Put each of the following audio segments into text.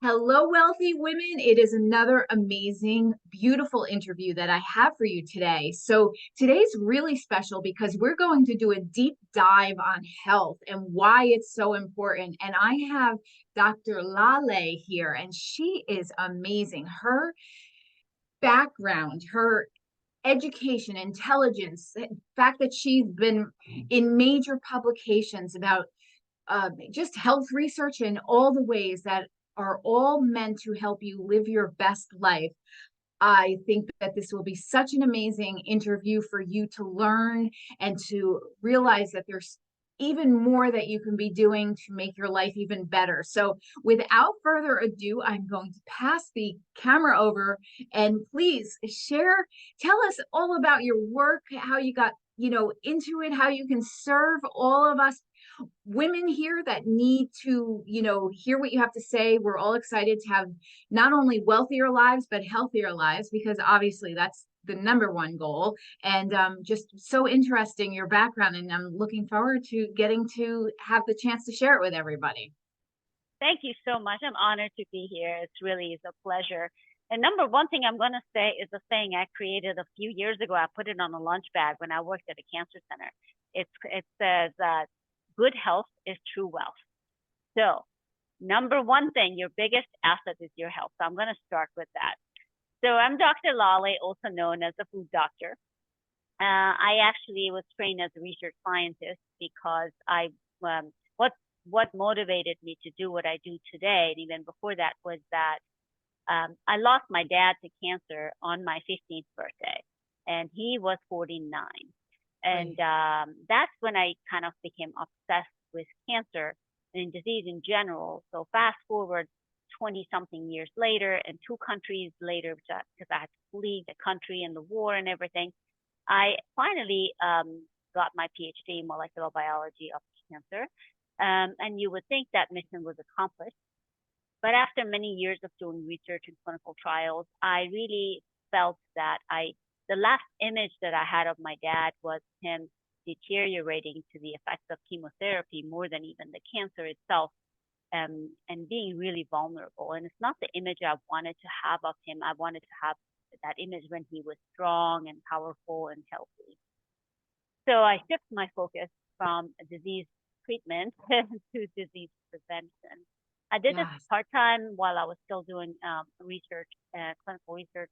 Hello, wealthy women. It is another amazing, beautiful interview that I have for you today. So, today's really special because we're going to do a deep dive on health and why it's so important. And I have Dr. Laleh here, and she is amazing. Her background, her education, intelligence, the fact that she's been in major publications about just health research in all the ways that are all meant to help you live your best life. I think that this will be such an amazing interview for you to learn and to realize that there's even more that you can be doing to make your life even better. So, without further ado, I'm going to pass the camera over and please tell us all about your work, how you got, into it, how you can serve all of us women here that need to, hear what you have to say. We're all excited to have not only wealthier lives, but healthier lives, because obviously that's the number one goal. And just so interesting, your background. And I'm looking forward to getting to have the chance to share it with everybody. Thank you so much. I'm honored to be here. It's really is a pleasure. And number one thing I'm going to say is a saying I created a few years ago. I put it on a lunch bag when I worked at a cancer center. It says good health is true wealth. So number one thing, your biggest asset is your health. So I'm going to start with that. So I'm Dr. Laleh, also known as a food doctor. I actually was trained as a research scientist because what motivated me to do what I do today, and even before that, was that I lost my dad to cancer on my 15th birthday, and he was 49. And that's when I kind of became obsessed with cancer and disease in general. So fast forward 20 something years later, and two countries later, because I had to flee the country and the war and everything, I finally got my PhD in molecular biology of cancer. And you would think that mission was accomplished. But after many years of doing research and clinical trials, I really felt that the last image that I had of my dad was him deteriorating to the effects of chemotherapy more than even the cancer itself, and being really vulnerable. And it's not the image I wanted to have of him. I wanted to have that image when he was strong and powerful and healthy. So I shifted my focus from disease treatment to disease prevention. I did this Yes. part-time while I was still doing research, clinical research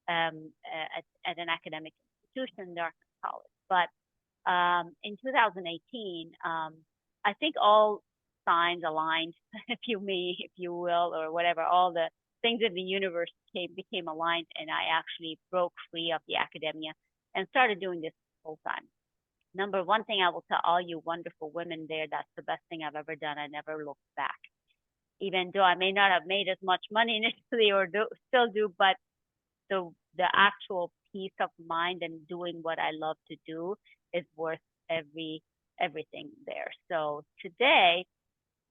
at an academic institution, Dartmouth College. But in 2018, I think all signs aligned, if you will, or whatever, all the things in the universe became aligned, and I actually broke free of the academia and started doing this full time. Number one thing I will tell all you wonderful women there, that's the best thing I've ever done. I never looked back. Even though I may not have made as much money initially or still do, but the actual peace of mind and doing what I love to do is worth everything there. So today,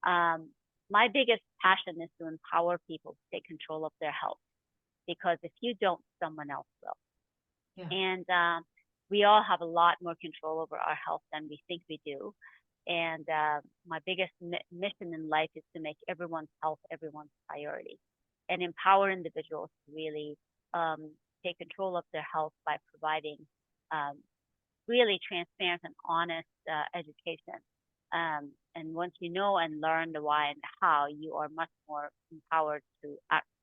my biggest passion is to empower people to take control of their health, because if you don't, someone else will. Yeah. And we all have a lot more control over our health than we think we do. And my biggest mission in life is to make everyone's health everyone's priority, and empower individuals to really take control of their health by providing really transparent and honest education. And once you know and learn the why and the how, you are much more empowered to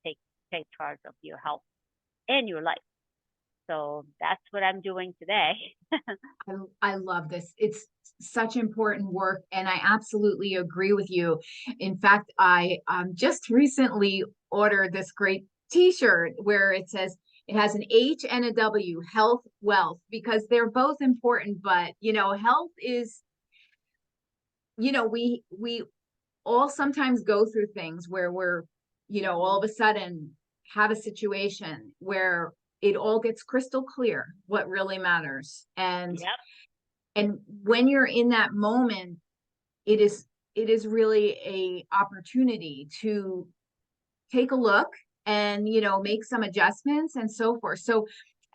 take charge of your health and your life. So that's what I'm doing today. I love this. It's such important work, and I absolutely agree with you. In fact, I just recently ordered this great T-shirt where it has an H and a W, health, wealth, because they're both important. But health is, we all sometimes go through things where we're, all of a sudden have a situation where it all gets crystal clear what really matters. Yep. And when you're in that moment, it is really a opportunity to take a look and make some adjustments and so forth. So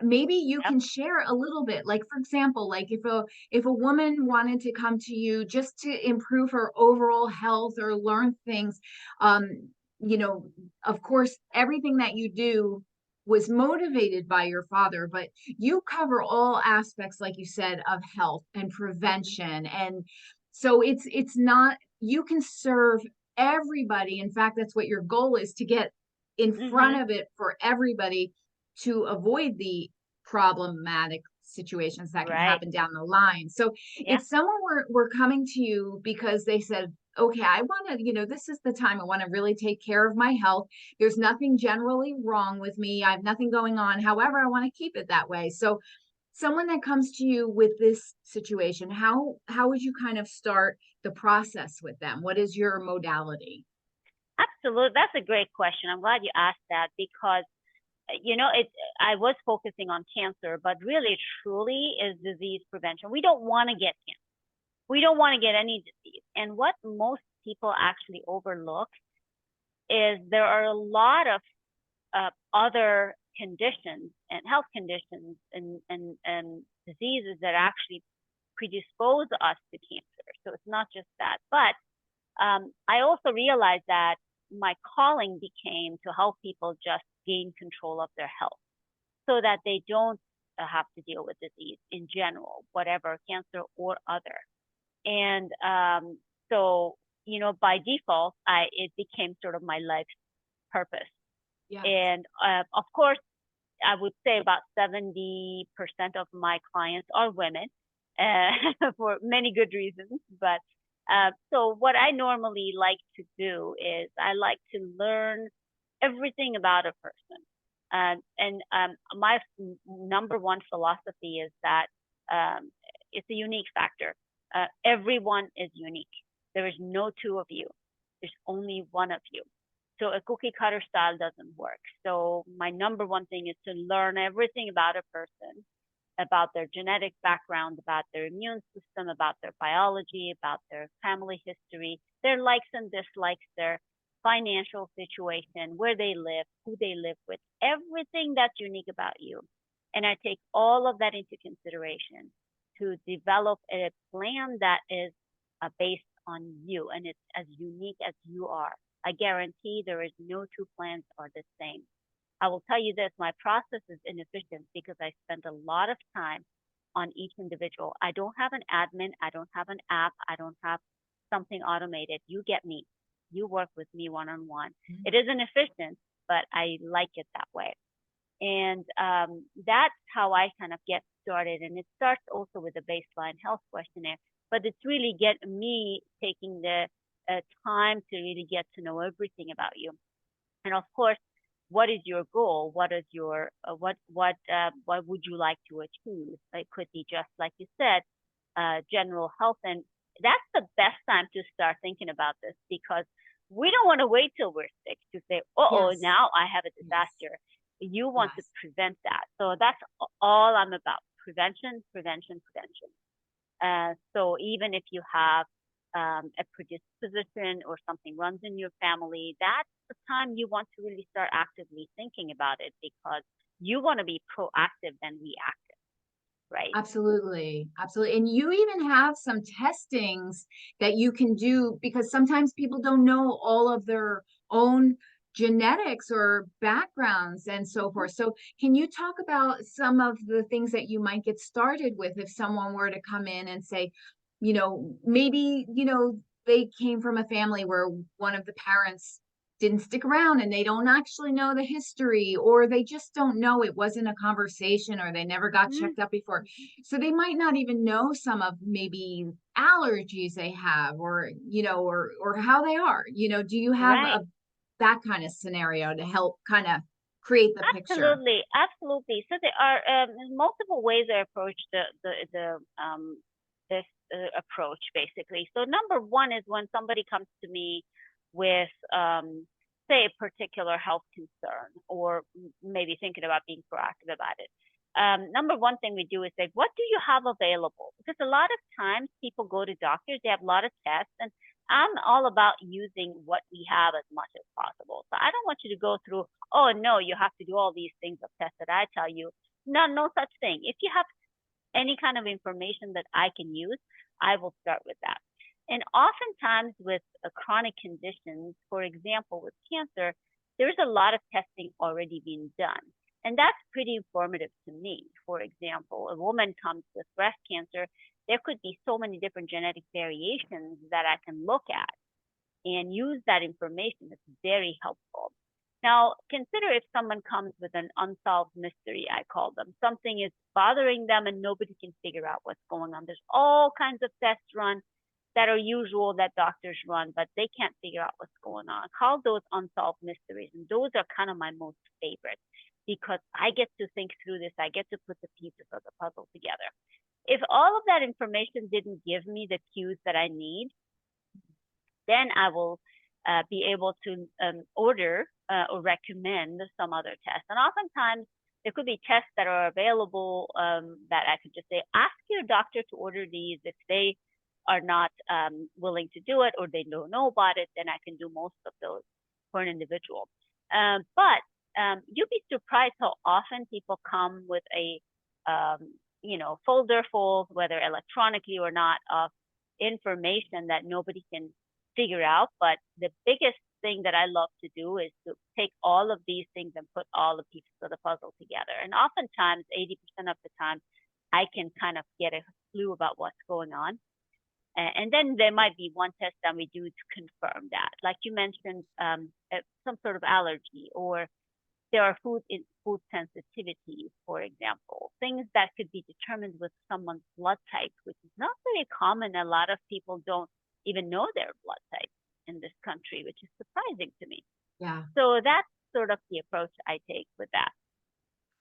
maybe you Yep. can share a little bit, like for example, like if a woman wanted to come to you just to improve her overall health or learn things, um you know, of course, everything that you do was motivated by your father, but you cover all aspects, like you said, of health and Mm-hmm. prevention. And so it's not, you can serve everybody. In fact, that's what your goal is, to get in front Mm-hmm. of it for everybody to avoid the problematic situations that can Right. happen down the line. So Yeah. if someone were coming to you because they said, okay, I want to, this is the time I want to really take care of my health. There's nothing generally wrong with me. I have nothing going on. However, I want to keep it that way. So someone that comes to you with this situation, how would you kind of start the process with them? What is your modality? Absolutely. That's a great question. I'm glad you asked that because it I was focusing on cancer, but really truly is disease prevention. We don't want to get cancer. We don't want to get any disease. And what most people actually overlook is there are a lot of other conditions and health conditions and diseases that actually predispose us to cancer. So it's not just that. But I also realized that my calling became to help people just gain control of their health so that they don't have to deal with disease in general, whatever, cancer or other. And so, by default, it became sort of my life's purpose. Yes. And of course, I would say about 70% of my clients are women for many good reasons. But so what I normally like to do is I like to learn everything about a person. And my number one philosophy is that um, it's a unique factor. Everyone is unique. There is no two of you. There's only one of you. So a cookie cutter style doesn't work. So my number one thing is to learn everything about a person, about their genetic background, about their immune system, about their biology, about their family history, their likes and dislikes, their financial situation, where they live, who they live with, everything that's unique about you. And I take all of that into consideration to develop a plan that is based on you and it's as unique as you are. I guarantee there is no two plans are the same. I will tell you this, my process is inefficient because I spend a lot of time on each individual. I don't have an admin. I don't have an app. I don't have something automated. You get me. You work with me one on one. It isn't efficient, but I like it that way. And that's how I kind of get started. And it starts also with a baseline health questionnaire, but it's really get me taking the time to really get to know everything about you. And of course, what is your goal? What is your what would you like to achieve? It could be just like you said, general health, and that's the best time to start thinking about this because we don't want to wait till we're sick to say, "Oh, Yes. now I have a Yes. disaster." You want to Yes. prevent that, so that's all I'm about: prevention, prevention, prevention. So even if you have a predisposition or something runs in your family, that's the time you want to really start actively thinking about it because you want to be proactive than reactive, right? Absolutely. Absolutely. And you even have some testings that you can do because sometimes people don't know all of their own genetics or backgrounds and so Mm-hmm. forth. So, can you talk about some of the things that you might get started with if someone were to come in and say, maybe, they came from a family where one of the parents didn't stick around and they don't actually know the history, or they just don't know, it wasn't a conversation, or they never got Mm-hmm. checked up before, so they might not even know some of maybe allergies they have, or or how they are. Do you have Right. that kind of scenario to help kind of create the picture? Absolutely, absolutely. So there are multiple ways I approach this approach basically. So number one is when somebody comes to me with say a particular health concern or maybe thinking about being proactive about it. Number one thing we do is say, what do you have available? Because a lot of times people go to doctors, they have a lot of tests, and I'm all about using what we have as much as possible. So I don't want you to go through, oh no, you have to do all these things of tests that I tell you. No, no such thing. If you have any kind of information that I can use, I will start with that. And oftentimes with chronic conditions, for example, with cancer, there's a lot of testing already being done. And that's pretty informative to me. For example, a woman comes with breast cancer, there could be so many different genetic variations that I can look at and use that information. It's very helpful. Now, consider if someone comes with an unsolved mystery, I call them. Something is bothering them and nobody can figure out what's going on. There's all kinds of tests run that are usual that doctors run, but they can't figure out what's going on. I call those unsolved mysteries. And those are kind of my most favorite because I get to think through this. I get to put the pieces of the puzzle together. If all of that information didn't give me the cues that I need, then I will be able to order or recommend some other tests. And oftentimes there could be tests that are available that I could just say, ask your doctor to order these. If they are not willing to do it or they don't know about it, then I can do most of those for an individual. But you'd be surprised how often people come with a folder full, whether electronically or not, of information that nobody can figure out. But the biggest thing that I love to do is to take all of these things and put all the pieces of the puzzle together. And oftentimes, 80% of the time, I can kind of get a clue about what's going on. And then there might be one test that we do to confirm that. Like you mentioned, some sort of allergy, or there are food sensitivities, for example, things that could be determined with someone's blood type, which is not very common. A lot of people don't even know their blood type in this country, which is surprising to me. Yeah. So that's sort of the approach I take with that.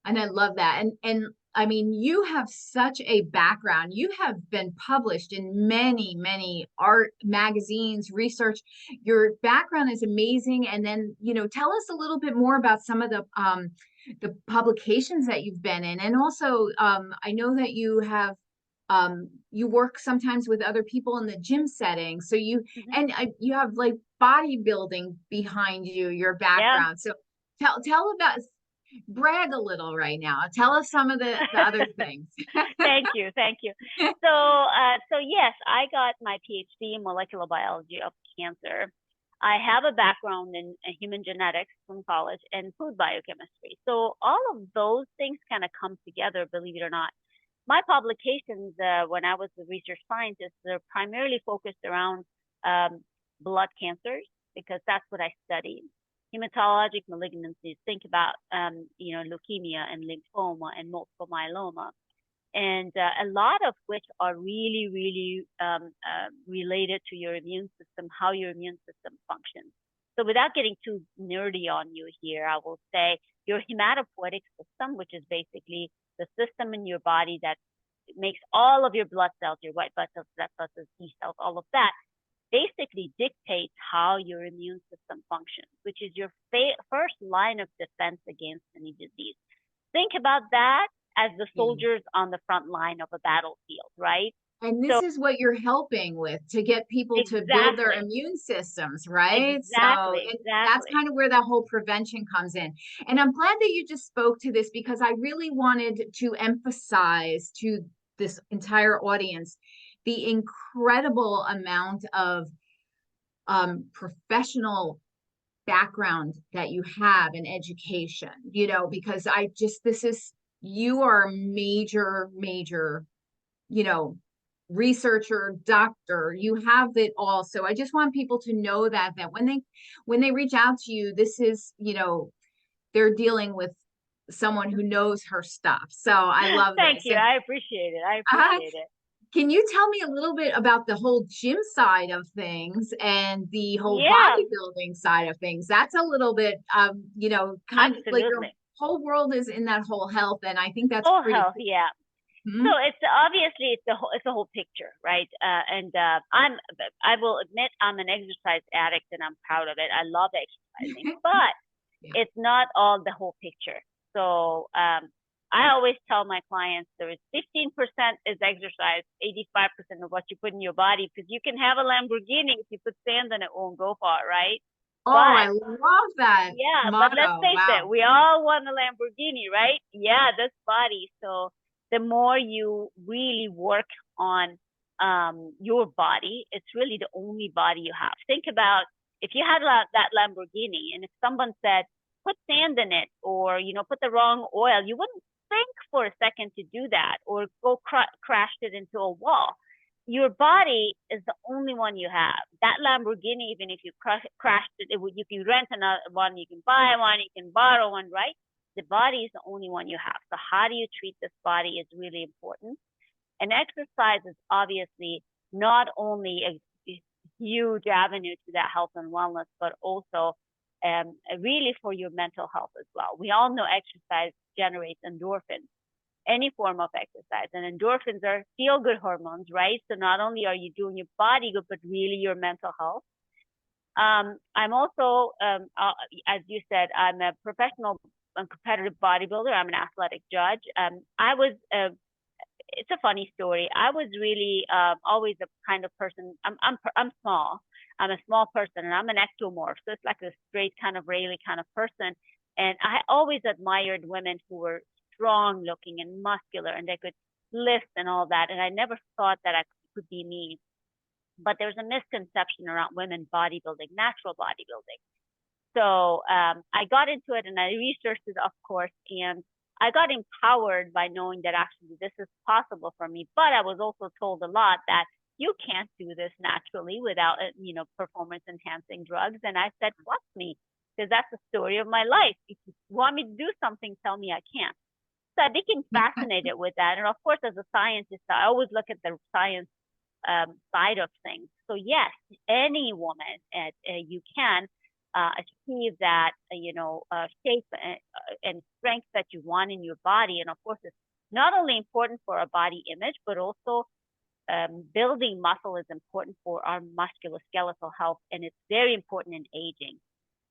And I love that. And I mean, you have such a background. You have been published in many, many art magazines, research. Your background is amazing. And then, tell us a little bit more about some of the publications that you've been in. And also, I know that you have you work sometimes with other people in the gym setting. So you have like bodybuilding behind you, your Yeah. background. So tell about, brag a little right now. Tell us some of the other things. Thank you. So yes, I got my PhD in molecular biology of cancer. I have a background in human genetics from college and food biochemistry. So all of those things kind of come together, believe it or not. My publications, when I was a research scientist, they're primarily focused around blood cancers because that's what I studied. Hematologic malignancies, think about, leukemia and lymphoma and multiple myeloma, and a lot of which are really, really related to your immune system, how your immune system functions. So without getting too nerdy on you here, I will say your hematopoietic system, which is basically the system in your body that makes all of your blood cells, your white blood cells, red blood cells, T cells, all of that, basically dictates how your immune system functions, which is your first line of defense against any disease. Think about that as the soldiers on the front line of a battlefield, right? And this is what you're helping with, to get people to build their immune systems, right? Exactly. That's kind of where that whole prevention comes in. And I'm glad that you just spoke to this because I really wanted to emphasize to this entire audience the incredible amount of professional background that you have in education, because you are a major, researcher, doctor. You have it all. So I just want people to know that when they reach out to you, this is, they're dealing with someone who knows her stuff. So I love Thank this. you. I appreciate it. Can you tell me a little bit about the whole gym side of things and the whole bodybuilding side of things? That's a little bit, kind of like your whole world is in that whole health, and I think that's pretty health, cool. yeah. Mm-hmm. So it's obviously it's the whole picture, right? I will admit I'm an exercise addict and I'm proud of it. I love exercising, but it's not all the whole picture. So I always tell my clients there is 15% is exercise, 85% of what you put in your body, because you can have a Lamborghini, if you put sand in it, won't go far, right? Oh, I love that. Yeah, motto. But let's face it, we all want a Lamborghini, right? Yeah, this body. So the more you really work on your body. It's really the only body you have. Think about if you had that Lamborghini, and if someone said, put sand in it, or, put the wrong oil, you wouldn't think for a second to do that, or go crash it into a wall. Your body is the only one you have. That Lamborghini, even if you crashed it, you can rent another one, you can buy one, you can borrow one, right? The body is the only one you have. So how do you treat this body is really important. And exercise is obviously not only a huge avenue to that health and wellness, but also really for your mental health as well. We all know exercise generates endorphins, any form of exercise. And endorphins are feel-good hormones, right? So not only are you doing your body good, but really your mental health. I'm also, as you said, I'm a professional and competitive bodybuilder. I'm an athletic judge. It's a funny story. I was really always a kind of person. I'm small. I'm a small person, and I'm an ectomorph. So it's like a straight kind of Rayleigh kind of person. And I always admired women who were strong looking and muscular, and they could lift and all that. And I never thought that I could be me. But there's a misconception around women bodybuilding, natural bodybuilding. So I got into it and I researched it, of course, and I got empowered by knowing that actually this is possible for me. But I was also told a lot that you can't do this naturally without, performance enhancing drugs. And I said, trust me, because that's the story of my life. If you want me to do something, tell me I can't. So I became fascinated with that. And of course, as a scientist, I always look at the science side of things. So yes, any woman, you can achieve that, shape and strength that you want in your body. And of course, it's not only important for our body image, but also building muscle is important for our musculoskeletal health, and it's very important in aging.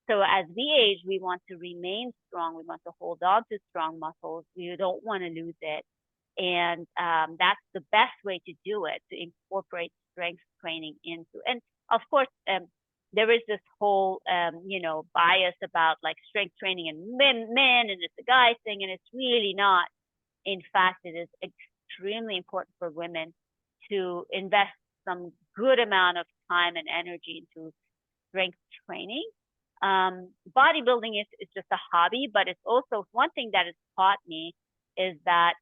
So as we age, we want to remain strong. We want to hold on to strong muscles. We don't want to lose it. And that's the best way to do it, to incorporate strength training into. And of course, there is this whole, bias about like strength training and men, and it's a guy thing, and it's really not. In fact, it is extremely important for women to invest some good amount of time and energy into strength training. Bodybuilding is just a hobby, but it's also one thing that has taught me is that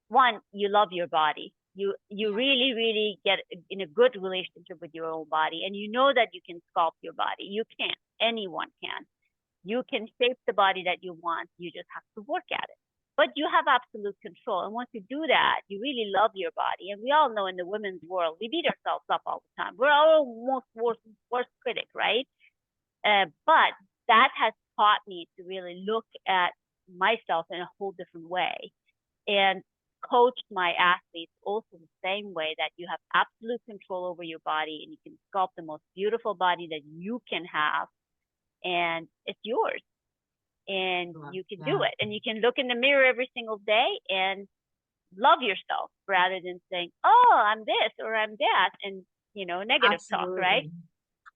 one, you love your body. You really, really get in a good relationship with your own body, and you know that you can sculpt your body. You can. Anyone can. You can shape the body that you want. You just have to work at it. But you have absolute control. And once you do that, you really love your body. And we all know in the women's world, we beat ourselves up all the time. We're our most worst critic, right? But that has taught me to really look at myself in a whole different way, and coach my athletes also the same way, that you have absolute control over your body, and you can sculpt the most beautiful body that you can have, and it's yours. And you can do it, and you can look in the mirror every single day and love yourself rather than saying, oh, I'm this or I'm that, and negative talk, right?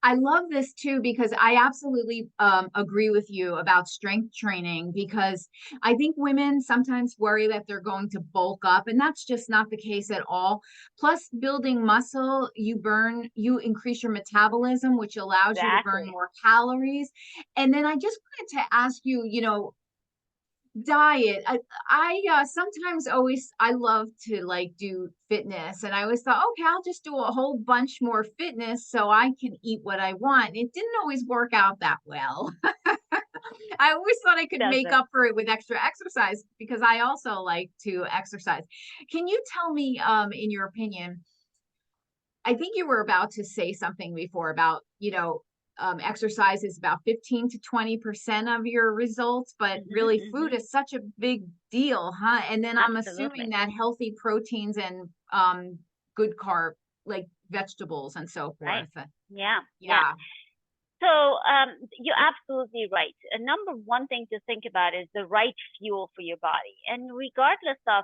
I love this too, because I absolutely agree with you about strength training, because I think women sometimes worry that they're going to bulk up, and that's just not the case at all. Plus, building muscle, you increase your metabolism, which allows you to burn more calories. And then I just wanted to ask you, diet. I sometimes I love to like do fitness, and I always thought, okay, I'll just do a whole bunch more fitness so I can eat what I want. It didn't always work out that well. I always thought I could make up for it with extra exercise, because I also like to exercise. Can you tell me, in your opinion, I think you were about to say something before about, exercise is about 15 to 20% of your results, but really food is such a big deal, huh? And then I'm assuming that healthy proteins and good carb, like vegetables and so forth. Right. Yeah. So you're absolutely right. Number one thing to think about is the right fuel for your body. And regardless of,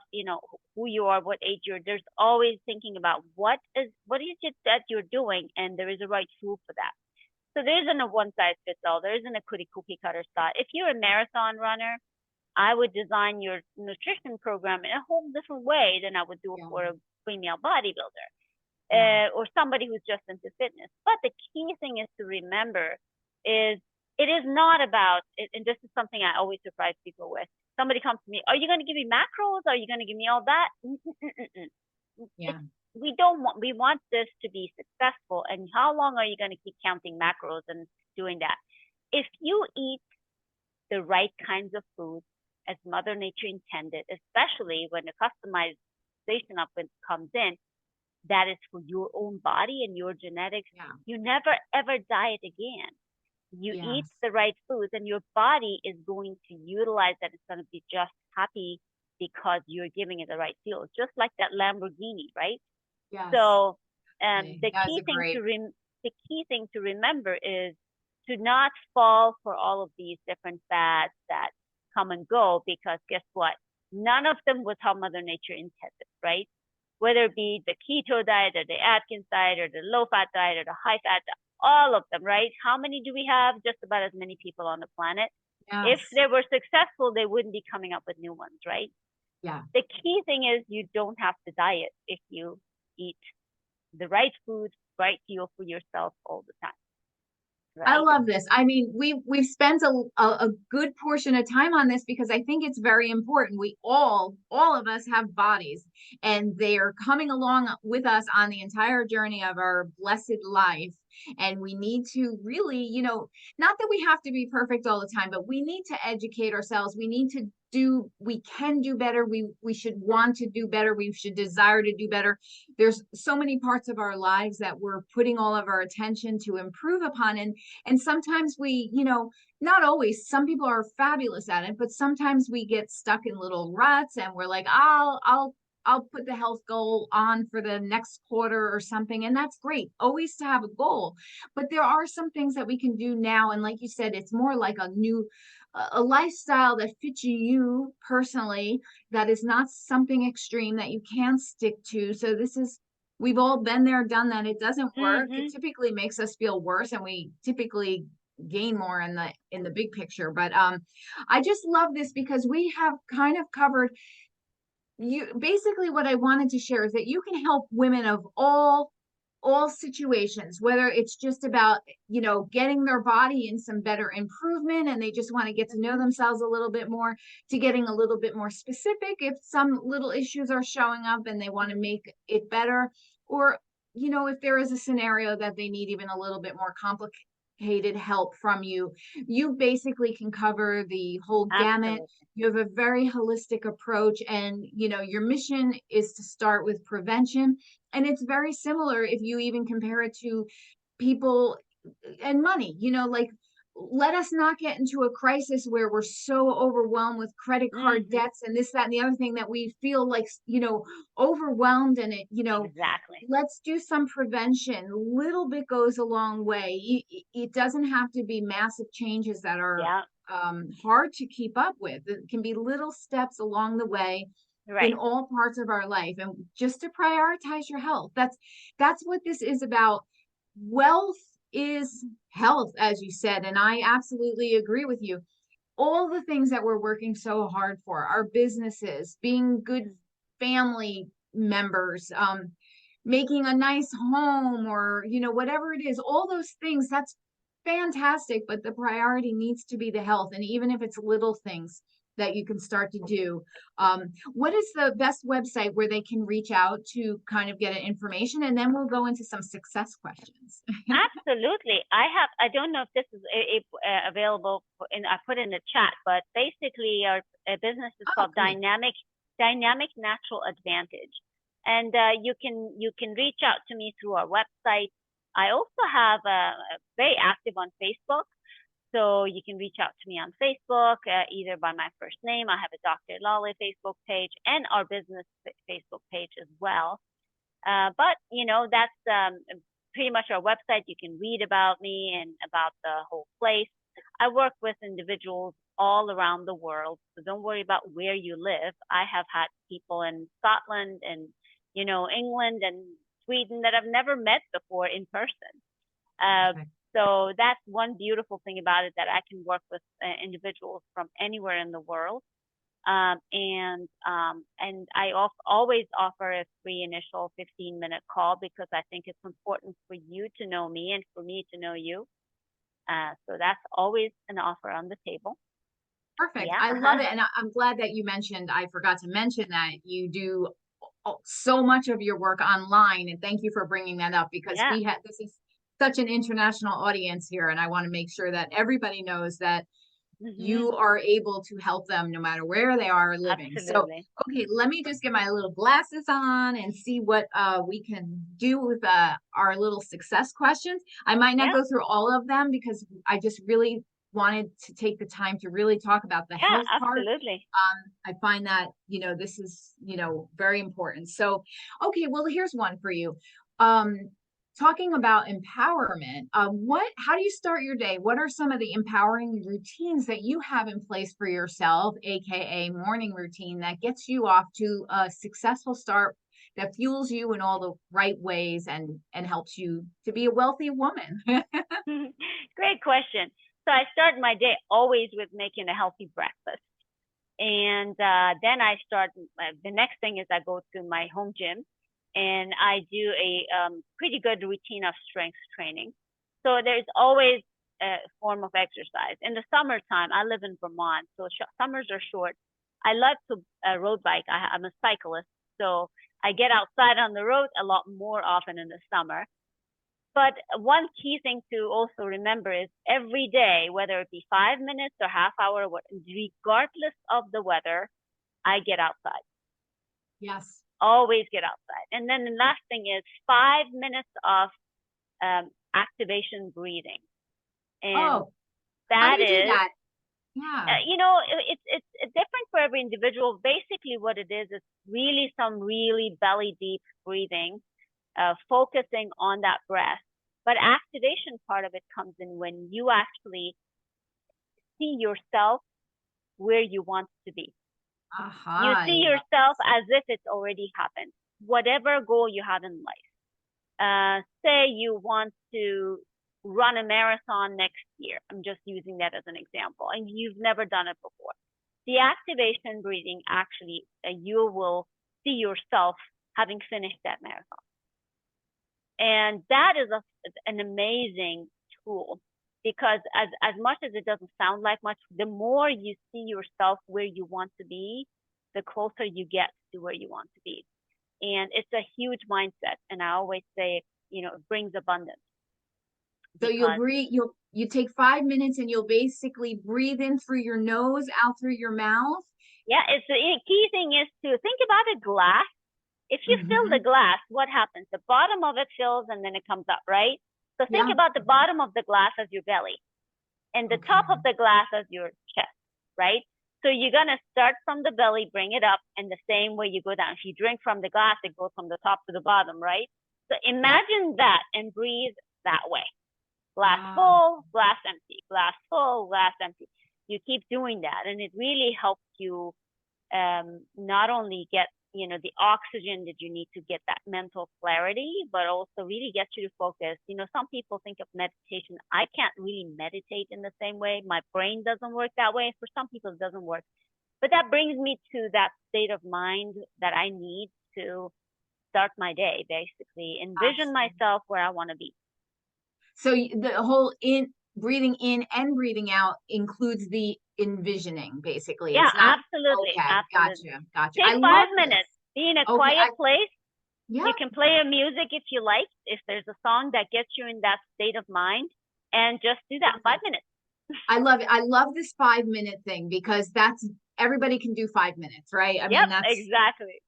who you are, what age you're, there's always thinking about what is it that you're doing, and there is a right fuel for that. So there isn't a one size fits all. There isn't a cookie cutter style. If you're a marathon runner, I would design your nutrition program in a whole different way than I would do for female bodybuilder, Yeah. or somebody who's just into fitness. But the key thing is to remember is it is not about, and this is something I always surprise people with. Somebody comes to me, are you going to give me macros? Are you going to give me all that? Yeah. We don't want, we want this to be successful. And how long are you going to keep counting macros and doing that? If you eat the right kinds of foods as Mother Nature intended, especially when the customization of it comes in, that is for your own body and your genetics, Yeah. you never ever diet again. You eat Yes. the right foods and your body is going to utilize that. It's going to be just happy because you're giving it the right fuel, just like that Lamborghini, right? Yes. So Okay. That's a great. the key thing to remember is to not fall for all of these different fads that come and go, because guess what? None of them was how Mother Nature intended, right? Whether it be the keto diet or the Atkins diet or the low fat diet or the high fat diet, all of them, right? How many do we have? Just about as many people on the planet. If Yes. they were successful, they wouldn't be coming up with new ones, right? Yeah. The key thing is you don't have to diet if you eat the right food, right fuel for yourself all the time, I right? love this. I mean, we've spent a good portion of time on this because I think it's very important. We all of us have bodies, and they are coming along with us on the entire journey of our blessed life. And we need to really, not that we have to be perfect all the time, but we need to educate ourselves. We need to we can do better. We should want to do better. We should desire to do better. There's so many parts of our lives that we're putting all of our attention to improve upon, and sometimes we, not always, some people are fabulous at it, but sometimes we get stuck in little ruts and we're like, I'll put the health goal on for the next quarter or something. And that's great, always to have a goal. But there are some things that we can do now. And like you said, it's more like a lifestyle that fits you personally, that is not something extreme that you can stick to. So we've all been there, done that. It doesn't work. It Mm-hmm. typically makes us feel worse, and we typically gain more in the big picture. But I just love this because we have kind of covered you. Basically, what I wanted to share is that you can help women of all situations, whether it's just about, getting their body in some better improvement and they just want to get to know themselves a little bit more, to getting a little bit more specific if some little issues are showing up and they want to make it better, or, if there is a scenario that they need even a little bit more complicated help from you. You basically can cover the whole gamut. Absolutely. You have a very holistic approach, and your mission is to start with prevention. And it's very similar if you even compare it to people and money, like, let us not get into a crisis where we're so overwhelmed with credit card Mm-hmm. debts and this, that, and the other thing, that we feel like, overwhelmed. And Exactly. let's do some prevention. Little bit goes a long way. It doesn't have to be massive changes that are Yeah. hard to keep up with. It can be little steps along the way in Right. all parts of our life, and just to prioritize your health. That's what this is about. Wealth is health, as you said, and I absolutely agree with you. All the things that we're working so hard for, our businesses, being good family members, making a nice home, or whatever it is, all those things, that's fantastic, but the priority needs to be the health. And even if it's little things that you can start to do, what is the best website where they can reach out to kind of get information, and then we'll go into some success questions. Absolutely. I don't know if this is available I put in the chat, but basically our business is Oh, called great. Dynamic Natural Advantage. And you can reach out to me through our website. I also have very active on Facebook. So you can reach out to me on Facebook, either by my first name. I have a Dr. Laleh Facebook page and our business Facebook page as well. But that's pretty much our website. You can read about me and about the whole place. I work with individuals all around the world, so don't worry about where you live. I have had people in Scotland and England and Sweden that I've never met before in person. Okay. So that's one beautiful thing about it, that I can work with individuals from anywhere in the world. And I always offer a free initial 15-minute call because I think it's important for you to know me and for me to know you. So that's always an offer on the table. Perfect. Yeah. I love it. And I'm glad that you mentioned, I forgot to mention that you do so much of your work online. And thank you for bringing that up because Yeah. this is such an international audience here. And I want to make sure that everybody knows that Hmm. you are able to help them no matter where they are living. So, Absolutely. okay, let me just get my little glasses on and see what we can do with our little success questions. I might not Yeah. go through all of them because I just really wanted to take the time to really talk about the Yeah. health part. Absolutely. I find that, this is, very important. So, okay, well, here's one for you. Um, Talking about empowerment, how do you start your day? What are some of the empowering routines that you have in place for yourself, aka morning routine that gets you off to a successful start that fuels you in all the right ways and helps you to be a wealthy woman? Great question. So I start my day always with making a healthy breakfast. And then I start, the next thing is I go to my home gym and I do a pretty good routine of strength training. So there's always a form of exercise. In the summertime, I live in Vermont, so summers are short. I love to road bike. I'm a cyclist, so I get outside on the road a lot more often in the summer. But one key thing to also remember is every day, whether it be 5 minutes or half hour, regardless of the weather, I get outside. Yes. Always get outside. And then the last thing is 5 minutes of activation breathing. And Oh, how do that you do is, that? Yeah. it's different for every individual. Basically, what it is really some really belly deep breathing, focusing on that breath. But activation part of it comes in when you actually see yourself where you want to be. You Aha, I see love yourself this. as if it's already happened, whatever goal you have in life. Say you want to run a marathon next year. I'm just using that as an example, and you've never done it before. The activation breathing actually, you will see yourself having finished that marathon. And that is an amazing tool because as much as it doesn't sound like much, the more you see yourself where you want to be, the closer you get to where you want to be. And it's a huge mindset. And I always say, it brings abundance So you'll because breathe, you take 5 minutes and you'll basically breathe in through your nose, out through your mouth. yeah, it's the key thing is to think about a glass. If you fill the Hmm. glass, what happens? The bottom of it fills and then it comes up, right? So think Yeah. about the bottom of the glass as your belly and the Okay. top of the glass as your chest, right? So you're gonna start from the belly, bring it up, and the same way you go down. If you drink from the glass, it goes from the top to the bottom, right? So Yeah. imagine that and breathe that way. Glass Ah, full, glass empty, glass full, glass empty. You keep doing that, and it really helps you not only get the oxygen that you need to get that mental clarity, but also really get you to focus. Some people think of meditation. I can't really meditate in the same way. My brain doesn't work that way. For some people, it doesn't work. But that brings me to that state of mind that I need to start my day, basically envision absolutely. myself where I want to be. So the whole breathing in and breathing out includes the envisioning, basically. Yeah, It's not absolutely, okay. absolutely. Gotcha. Gotcha. Take I five love minutes. this. Be in a Okay. quiet place. Yeah. You can play a music if you like, if there's a song that gets you in that state of mind, and just do that. Perfect. 5 minutes. I love it. I love this 5 minute thing because that's everybody can do 5 minutes, right? I mean, Yep, that's exactly.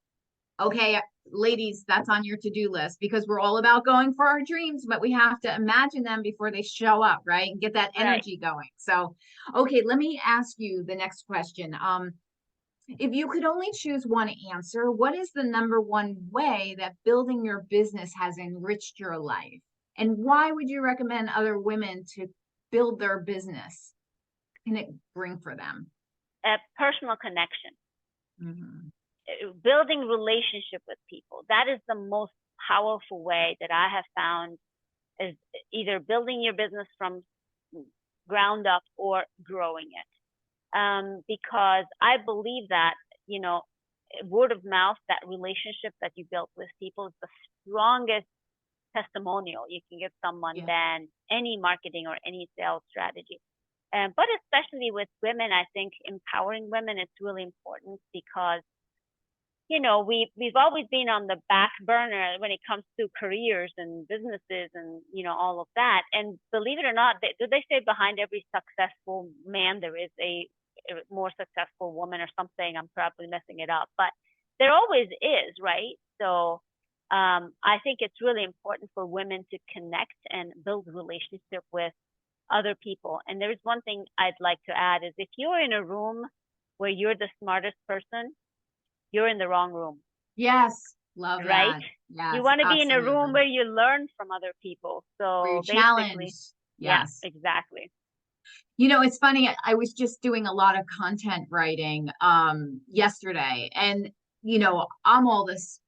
okay, ladies, that's on your to-do list because we're all about going for our dreams, but we have to imagine them before they show up, right? And get that Right. energy going. So, okay, let me ask you the next question. If you could only choose one answer, what is the number one way that building your business has enriched your life? And why would you recommend other women to build their business? Can it bring for them? A personal connection, Mhm. building relationship with people. That is the most powerful way that I have found is either building your business from ground up or growing it. because I believe that, you know, word of mouth, that relationship that you built with people is the strongest testimonial you can give someone Yeah. than any marketing or any sales strategy. But especially with women, I think empowering women is really important because, you know, we've always been on the back burner when it comes to careers and businesses and, you know, all of that. And believe it or not, do they say behind every successful man there is a more successful woman or something? I'm probably messing it up, but there always is, right? So I think it's really important for women to connect and build relationship with other people. And there's one thing I'd like to add is if you're in a room where you're the smartest person, you're in the wrong room, Yes. Love right? that. You Yes, want to be in a room absolutely. where you learn from other people. Where you're So basically, challenged. yeah, Yes. exactly. You know, it's funny. I was just doing a lot of content writing yesterday, and I'm all this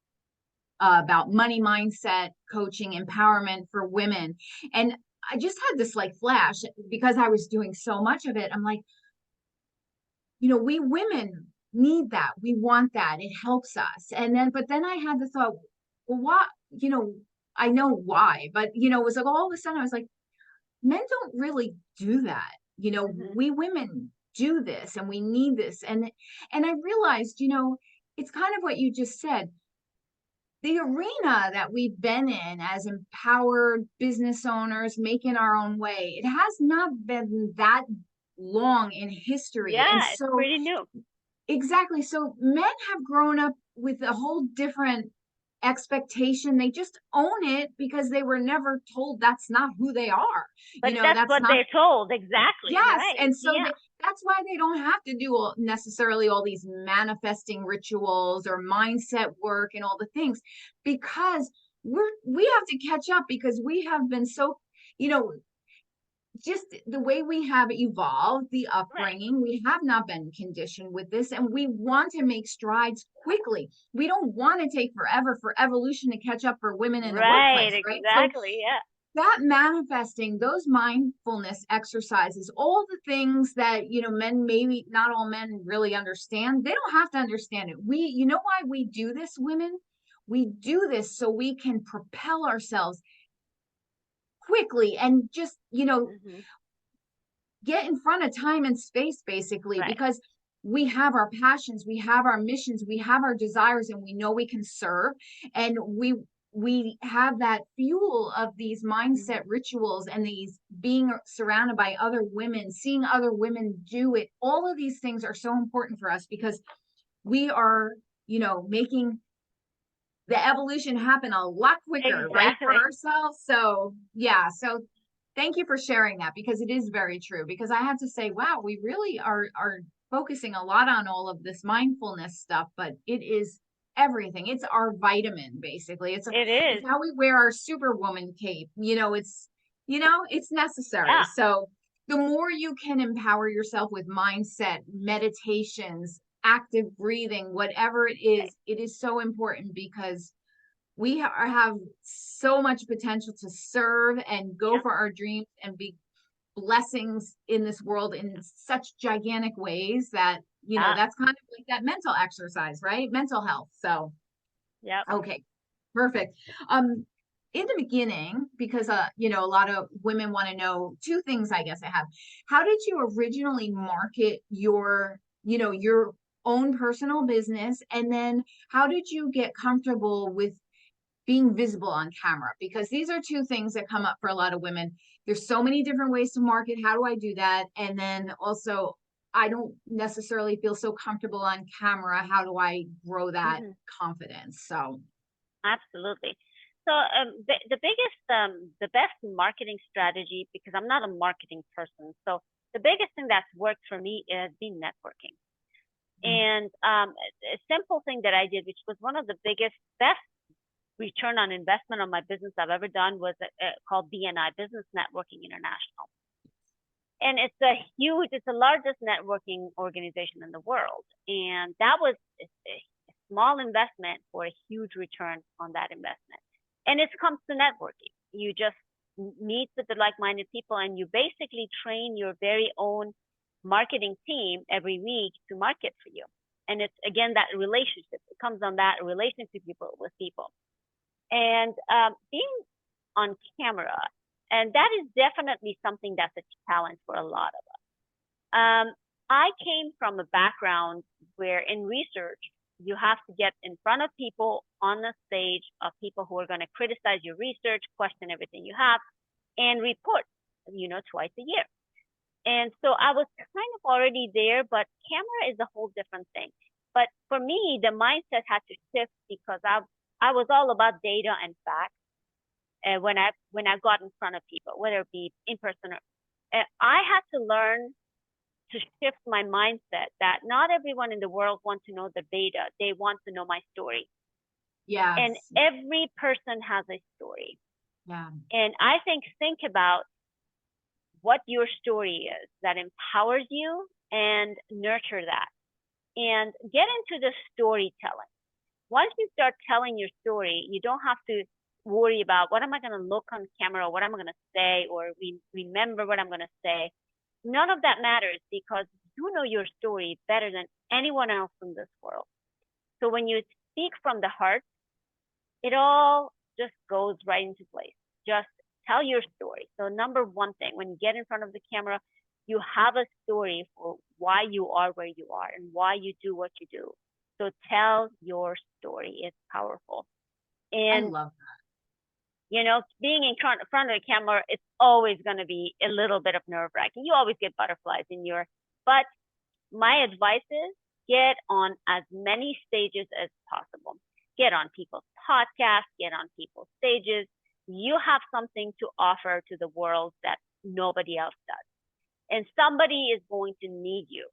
about money mindset, coaching, empowerment for women. And I just had this like flash because I was doing so much of it. I'm like, we women need that. We want that. It helps us. But then I had the thought, well, what, I know why, but, it was like all of a sudden I was like, men don't really do that. Hmm. We women do this and we need this. And I realized, it's kind of what you just said. The arena that we've been in as empowered business owners making our own way, it has not been that long in history. And Yeah, it's so pretty new. exactly. So men have grown up with a whole different expectation. They just own it because they were never told that's not who they are. But that's That's what not. they're told. Exactly. Yes, Right. and so Yeah. that's why they don't have to do necessarily all these manifesting rituals or mindset work and all the things, because we have to catch up because we have been so, you know, just the way we have evolved, the Right. upbringing, we have not been conditioned with this, and we want to make strides quickly. We don't want to take forever for evolution to catch up for women in the Right. workplace, right? So Exactly. Yeah. that manifesting, those mindfulness exercises, all the things that men, maybe not all men really understand, they don't have to understand it. You know why we do this, women? We do this so we can propel ourselves quickly and just Hmm. get in front of time and space, basically, Right. because we have our passions, we have our missions, we have our desires, and we know we can serve. And we have that fuel of these mindset Hmm. rituals and these being surrounded by other women, seeing other women do it. All of these things are so important for us because we are, making the evolution happen a lot quicker, right, for Exactly. ourselves. So, yeah. So, thank you for sharing that because it is very true. Because I have to say, wow, we really are focusing a lot on all of this mindfulness stuff, but it is everything. It's our vitamin, basically. It It's is. how we wear our superwoman cape. It's necessary. Yeah. So, the more you can empower yourself with mindset, meditations, active breathing, whatever Right. it is so important because have so much potential to serve and go Yeah. for our dreams and be blessings in this world in such gigantic ways that, Yeah. that's kind of like that mental exercise, right? Mental health. So, Yep. okay, perfect. Um, in the beginning, because a lot of women want to know two things, I guess I have. How did you originally market your own personal business? And then how did you get comfortable with being visible on camera? Because these are two things that come up for a lot of women. There's so many different ways to market. How do I do that? And then also, I don't necessarily feel so comfortable on camera. How do I grow that Hmm. confidence? So, Absolutely. So the biggest, the best marketing strategy, because I'm not a marketing person, so the biggest thing that's worked for me is been networking. mm, And a simple thing that I did, which was one of the biggest, best return on investment on my business I've ever done, was called BNI, Business Networking International. And it's the largest networking organization in the world. And that was a small investment for a huge return on that investment. And it comes to networking. You just meet with the like-minded people and you basically train your very own marketing team every week to market for you. And it's, again, that relationship. It comes on that relationship with people. And being on camera, and that is definitely something that's a challenge for a lot of us. I came from a background where in research, you have to get in front of people on the stage of people who are going to criticize your research, question everything you have, and report, twice a year. And so I was kind of already there, but camera is a whole different thing. But for me, the mindset had to shift because I was all about data and facts. When I got in front of people, whether it be in person or, I had to learn to shift my mindset that not everyone in the world wants to know the data. They want to know my story. And Yes. every person has a story. Yeah. And I think about what your story is that empowers you and nurture that. And get into the storytelling. Once you start telling your story, you don't have to worry about what am I going to look on camera, what am I going to say, or remember what I'm going to say. None of that matters because you know your story better than anyone else in this world. So when you speak from the heart, it all just goes right into place. Just tell your story. So number one thing, when you get in front of the camera, you have a story for why you are where you are and why you do what you do. So tell your story. It's powerful. And I love that. Being in front of the camera, it's always going to be a little bit of nerve wracking. You always get butterflies but my advice is get on as many stages as possible. Get on people's podcasts, get on people's stages. You have something to offer to the world that nobody else does. And somebody is going to need you.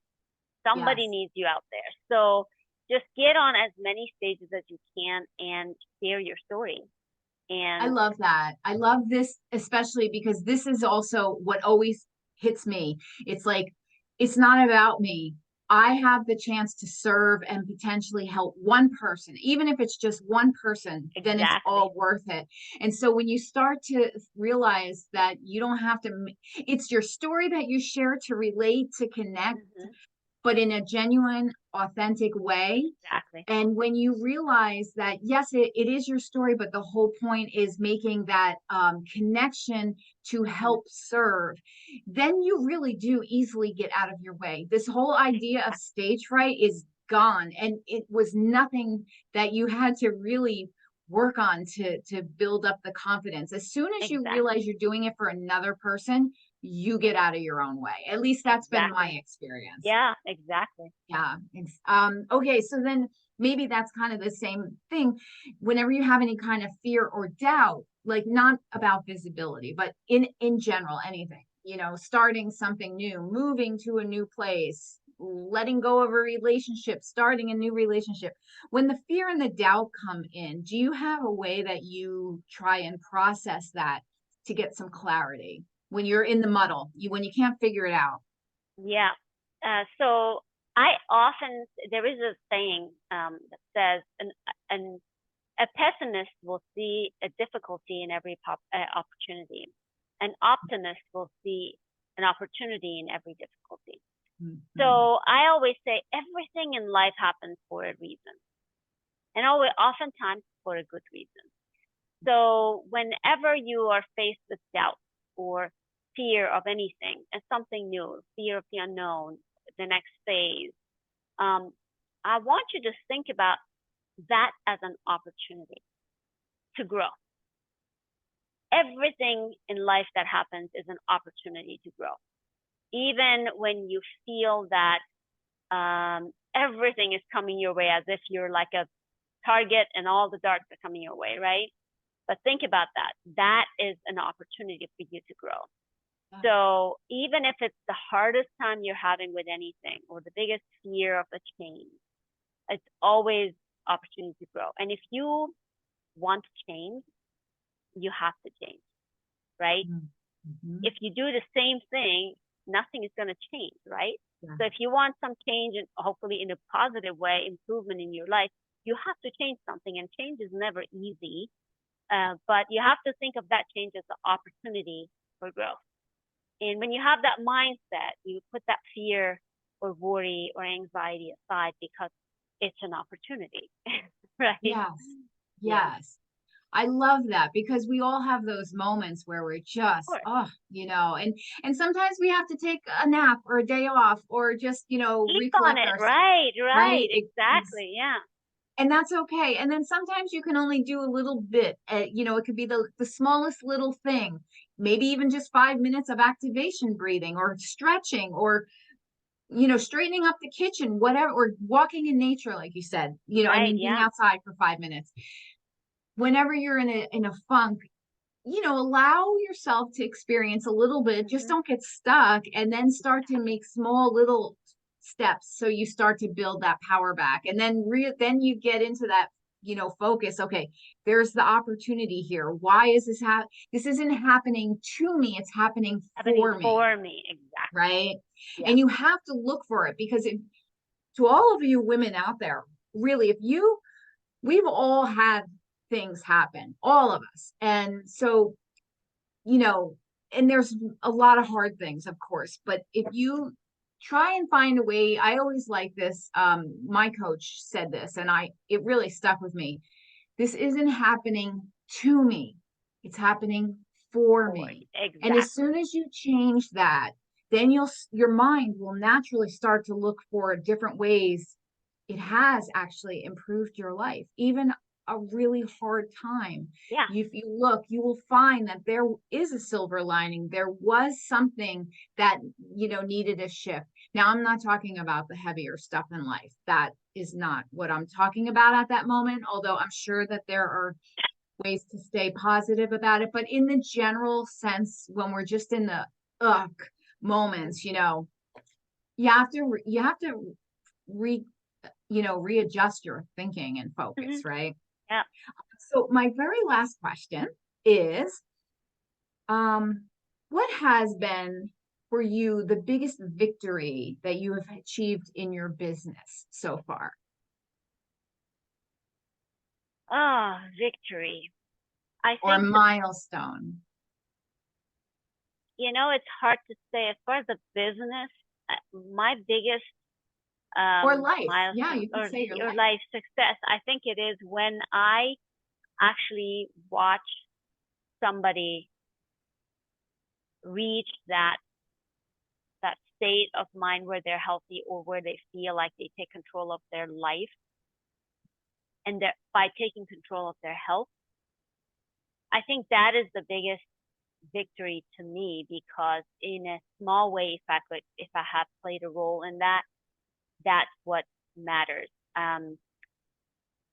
Somebody Yes. needs you out there. So just get on as many stages as you can and share your story. I And love that. I love this, especially because this is also what always hits me. It's like, it's not about me. I have the chance to serve and potentially help one person, even if it's just one person, then it's exactly. all worth it. And so when you start to realize that you don't have to, it's your story that you share to relate, to connect, Mm-hmm. but in a genuine, authentic way. Exactly. And when you realize that, yes, it is your story, but the whole point is making that connection to Mm-hmm. help serve, then you really do easily get out of your way. This whole idea of stage fright is gone. And it was nothing that you had to really work on to build up the confidence. As soon as you Exactly. realize you're doing it for another person, you get out of your own way. At least that's been my Exactly. experience. Yeah, exactly. Yeah. Okay. So then maybe that's kind of the same thing. Whenever you have any kind of fear or doubt, like not about visibility, but in general, anything, starting something new, moving to a new place, letting go of a relationship, starting a new relationship. When the fear and the doubt come in, do you have a way that you try and process that to get some clarity when you're in the muddle, when you can't figure it out? Yeah. So there is a saying that says, an a pessimist will see a difficulty in every opportunity. An optimist will see an opportunity in every difficulty. Mm-hmm. So I always say everything in life happens for a reason, and oftentimes for a good reason. So whenever you are faced with doubt or fear of anything and something new, fear of the unknown, the next phase, I want you to think about that as an opportunity to grow. Everything in life that happens is an opportunity to grow. Even when you feel that everything is coming your way as if you're like a target and all the darts are coming your way, right? But think about that. That is an opportunity for you to grow. So even if it's the hardest time you're having with anything or the biggest fear of a change, it's always opportunity to grow. And if you want to change, you have to change, right? Mm-hmm. If you do the same thing, nothing is going to change, right? Yeah. So if you want some change and hopefully in a positive way, improvement in your life, you have to change something, and change is never easy. But you have to think of that change as an opportunity for growth. And when you have that mindset, you put that fear or worry or anxiety aside because it's an opportunity, right? Yes. Yeah, of Yes. I love that because we all have those moments where we're just, course. oh, and sometimes we have to take a nap or a day off or just, Sleep on recollect it, ourselves, right, right? right, exactly, yeah. And that's okay. And then sometimes you can only do a little bit. It could be the smallest little thing, maybe even just 5 minutes of activation breathing or stretching or straightening up the kitchen, whatever, or walking in nature, like you said. I Right, mean, being yeah. outside for 5 minutes. Whenever you're in a funk, allow yourself to experience a little bit. Just Hmm. don't get stuck, and then start to make small little steps. So you start to build that power back, and then you get into that, focus. Okay, there's the opportunity here. Why is this isn't happening to me, it's happening Happening for me, for me, exactly. right? Yeah. And you have to look for it because to all of you women out there, really, we've all had things happen, all of us. And so, you know, and there's a lot of hard things, of course, but if you try and find a way, I always like this. My coach said this, and it really stuck with me. This isn't happening to me, it's happening for For me. And as exactly. soon as you change that, then your mind will naturally start to look for different ways it has actually improved your life, even a really hard time. Yeah. If you look, you will find that there is a silver lining. There was something that, needed a shift. Now, I'm not talking about the heavier stuff in life. That is not what I'm talking about at that moment, although I'm sure that there are ways to stay positive about it. But in the general sense, when we're just in the ugh moments, you have to re readjust your thinking and Hmm. focus, right? Yeah. So my very last question is, um, what has been for you the biggest victory that you have achieved in your business so far, Ah, victory. I or a think milestone, it's hard to say as far as the business, my biggest or life? Yeah, milestone you could or say your your life. life success, I think it is when I actually watch somebody reach that state of mind where they're healthy or where they feel like they take control of their life, and by taking control of their health, I think that is the biggest victory to me, because in a small way, if I have played a role in that, that's what matters.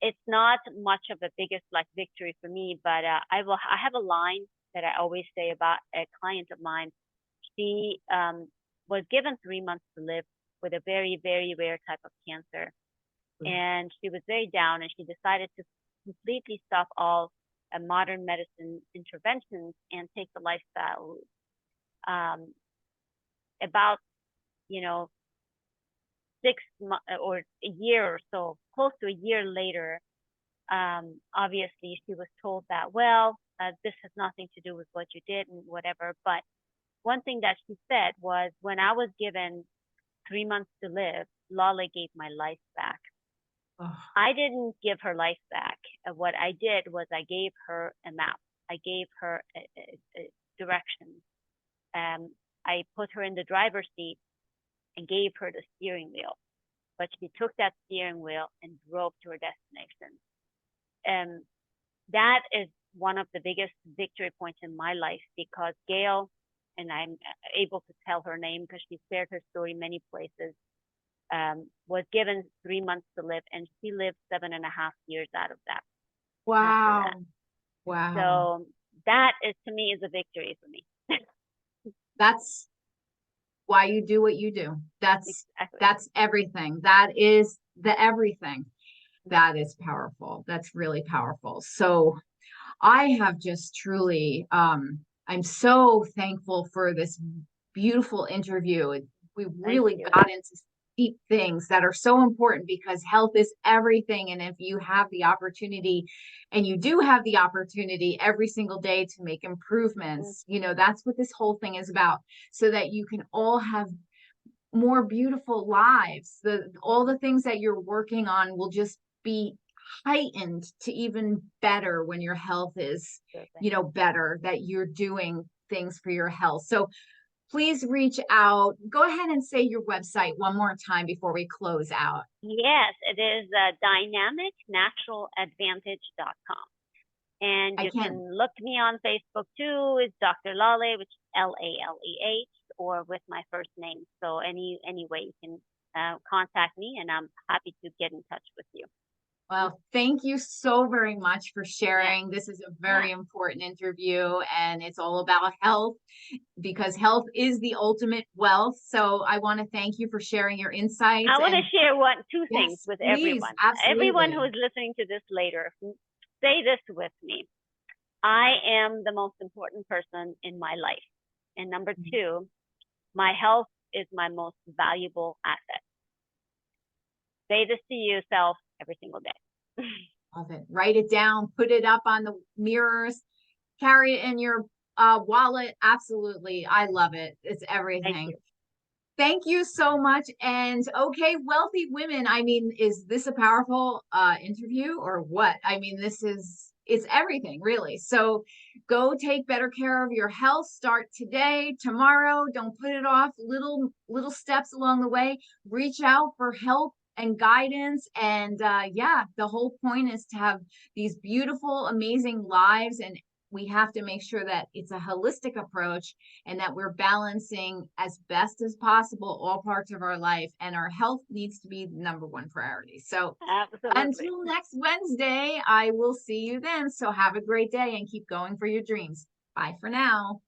It's not much of a biggest like victory for me, but I have a line that I always say about a client of mine. She was given 3 months to live with a very, very rare type of cancer, and she was very down, and she decided to completely stop all modern medicine interventions and take the lifestyle route. About you know 6 months or a year or so, close to a year later, obviously she was told that, well, this has nothing to do with what you did and whatever. But one thing that she said was, when I was given 3 months to live, Laleh gave my life back. Oh, I didn't give her life back. What I did was I gave her a map. I gave her a direction. I put her in the driver's seat and gave her the steering wheel. But she took that steering wheel and drove to her destination. And that is one of the biggest victory points in my life, because Gail, and I'm able to tell her name because she shared her story many places, was given 3 months to live, and she lived 7.5 years out of that after that. wow, wow. So that is, to me, is a victory for me. That's why you do what you do. That's Exactly. that's everything. That is the everything. That is powerful. That's really powerful. So I have just truly, I'm so thankful for this beautiful interview. We Thank really you. got into deep things that are so important because health is everything. And if you have the opportunity, and you do have the opportunity every single day to make Mm, improvements, that's what this whole thing is about, so that you can all have more beautiful lives. All the things that you're working on will just be heightened to even better when your health is, absolutely. better, that you're doing things for your health. So please reach out. Go ahead and say your website one more time before we close out. Yes, it is dynamicnaturaladvantage.com. And I you can. can look me on Facebook too. It's Dr. Laleh, which is Laleh, or with my first name. So any way you can contact me, and I'm happy to get in touch with you. Well, thank you so very much for Yeah, sharing. This is a yeah. very important interview, and it's all about health because health is the ultimate wealth. So I want to thank you for sharing your insights. I want to And share two things yes, with please, everyone. Everyone who absolutely. is listening to this later, say this with me. I am the most important person in my life. And number two, my health is my most valuable asset. Say this to yourself every single day. Love it. Write it down, put it up on the mirrors, carry it in your wallet. Absolutely. I love it. It's Thank everything. you. Thank you so much. And okay, wealthy women. I mean, is this a powerful interview or what? I mean, it's everything really. So go take better care of your health. Start today, tomorrow. Don't put it off. Little steps along the way. Reach out for help and guidance. And yeah, the whole point is to have these beautiful, amazing lives. And we have to make sure that it's a holistic approach and that we're balancing as best as possible all parts of our life, and our health needs to be the number one priority. So Absolutely. until next Wednesday, I will see you then. So have a great day and keep going for your dreams. Bye for now.